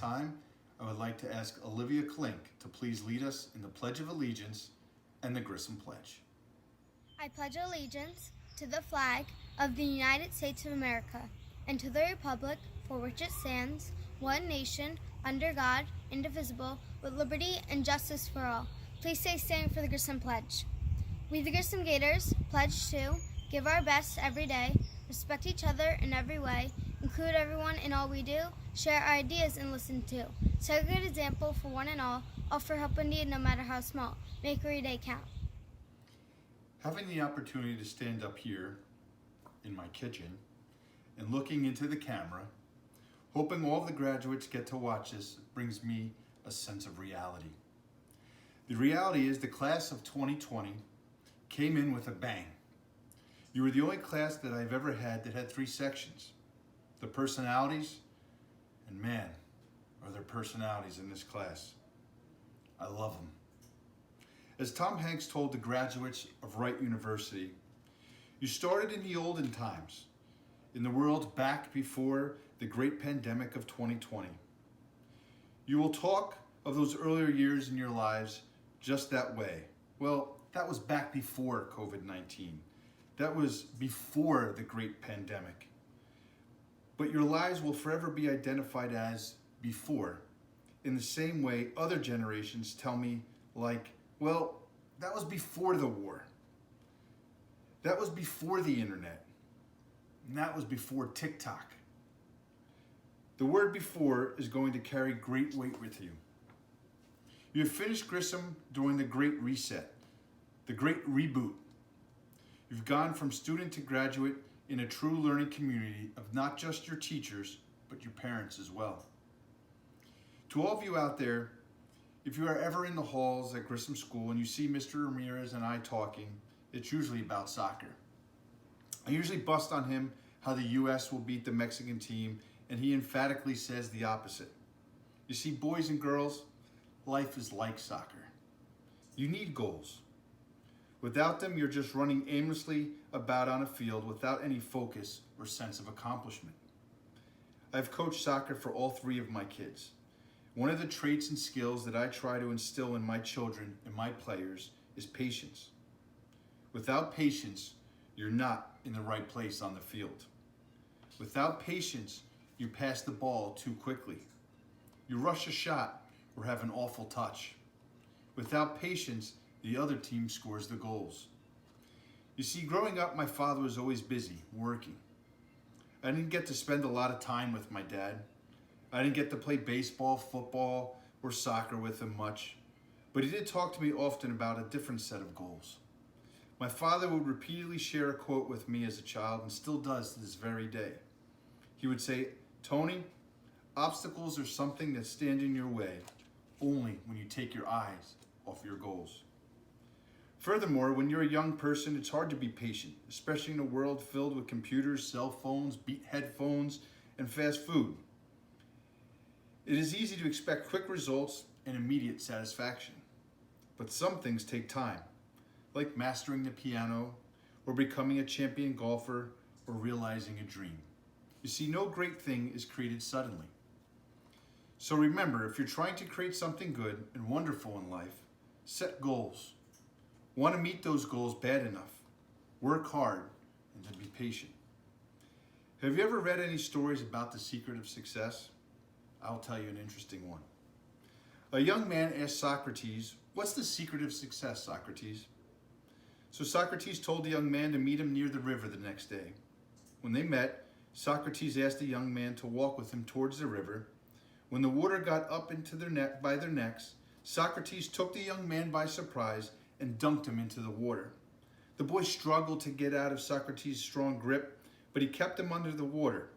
time, I would like to ask Olivia Klink to please lead us in the Pledge of Allegiance and the Grissom Pledge. I pledge allegiance to the flag of the United States of America and to the republic for which it stands, one nation, under God, indivisible, with liberty and justice for all. Please stay standing for the Grissom Pledge. We, the Grissom Gators, pledge to give our best every day, respect each other in every way, include everyone in all we do, share our ideas and listen to, set a good example for one and all, offer help in need no matter how small, make every day count. Having the opportunity to stand up here in my kitchen and looking into the camera, hoping all the graduates get to watch this, brings me a sense of reality. The reality is the class of 2020 came in with a bang. You were the only class that I've ever had that had 3 sections. The personalities, and man, are there personalities in this class. I love them. As Tom Hanks told the graduates of Wright University, you started in the olden times, in the world back before the great pandemic of 2020. You will talk of those earlier years in your lives just that way. Well, that was back before COVID-19. That was before the great pandemic. But your lives will forever be identified as before, in the same way other generations tell me, like, well, that was before the war. That was before the internet. And that was before TikTok. The word before is going to carry great weight with you. You have finished Grissom during the Great Reset, the Great Reboot. You've gone from student to graduate in a true learning community of not just your teachers, but your parents as well. To all of you out there, if you are ever in the halls at Grissom School and you see Mr. Ramirez and I talking, it's usually about soccer. I usually bust on him how the U.S. will beat the Mexican team, and he emphatically says the opposite. You see, boys and girls, life is like soccer. You need goals. Without them, you're just running aimlessly about on a field without any focus or sense of accomplishment. I've coached soccer for all 3 of my kids. One of the traits and skills that I try to instill in my children and my players is patience. Without patience, you're not in the right place on the field. Without patience, you pass the ball too quickly. You rush a shot or have an awful touch. Without patience, the other team scores the goals. You see, growing up, my father was always busy, working. I didn't get to spend a lot of time with my dad. I didn't get to play baseball, football, or soccer with him much, but he did talk to me often about a different set of goals. My father would repeatedly share a quote with me as a child and still does to this very day. He would say, "Tony, obstacles are something that stand in your way only when you take your eyes off your goals." Furthermore, when you're a young person, it's hard to be patient, especially in a world filled with computers, cell phones, beat headphones, and fast food. It is easy to expect quick results and immediate satisfaction. But some things take time, like mastering the piano, or becoming a champion golfer, or realizing a dream. You see, no great thing is created suddenly. So remember, if you're trying to create something good and wonderful in life, set goals. Want to meet those goals bad enough. Work hard, and then be patient. Have you ever read any stories about the secret of success? I'll tell you an interesting one. A young man asked Socrates, "What's the secret of success, Socrates?" So Socrates told the young man to meet him near the river the next day. When they met, Socrates asked the young man to walk with him towards the river. When the water got up into by their necks, Socrates took the young man by surprise and dunked him into the water. The boy struggled to get out of Socrates' strong grip, but he kept him under the water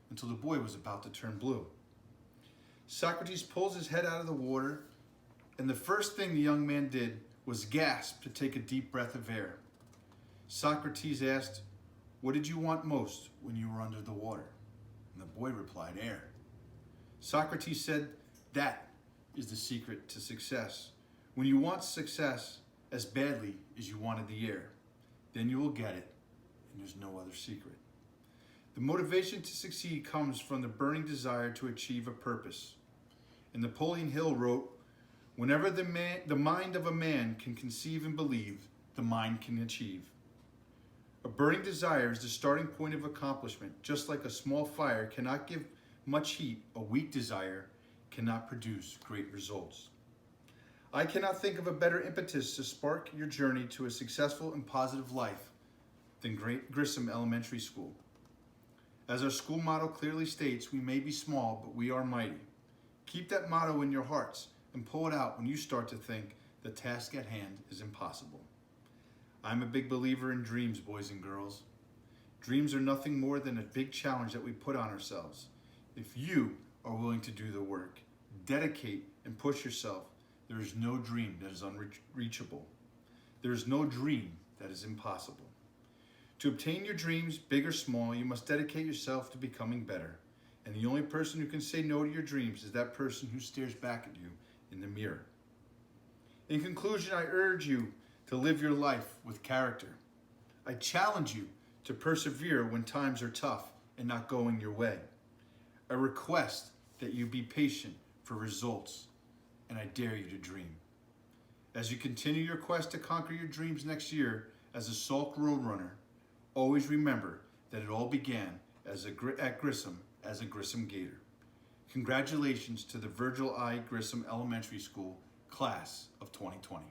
until the boy was about to turn blue. Socrates pulls his head out of the water, and the first thing the young man did was gasp to take a deep breath of air. Socrates asked, "What did you want most when you were under the water?" And the boy replied, "Air." Socrates said, "That is the secret to success. When you want success as badly as you wanted the air, then you will get it, and there's no other secret." The motivation to succeed comes from the burning desire to achieve a purpose. And Napoleon Hill wrote, "Whenever the mind of a man can conceive and believe, the mind can achieve." A burning desire is the starting point of accomplishment. Just like a small fire cannot give much heat, a weak desire cannot produce great results. I cannot think of a better impetus to spark your journey to a successful and positive life than Grissom Elementary School. As our school motto clearly states, we may be small, but we are mighty. Keep that motto in your hearts and pull it out when you start to think the task at hand is impossible. I'm a big believer in dreams, boys and girls. Dreams are nothing more than a big challenge that we put on ourselves. If you are willing to do the work, dedicate, and push yourself, there is no dream that is unreachable. There is no dream that is impossible. To obtain your dreams, big or small, you must dedicate yourself to becoming better. And the only person who can say no to your dreams is that person who stares back at you in the mirror. In conclusion, I urge you to live your life with character. I challenge you to persevere when times are tough and not going your way. I request that you be patient for results, and I dare you to dream. As you continue your quest to conquer your dreams next year as a Salk Roadrunner, always remember that it all began at Grissom as a Grissom Gator. Congratulations to the Virgil I. Grissom Elementary School Class of 2020.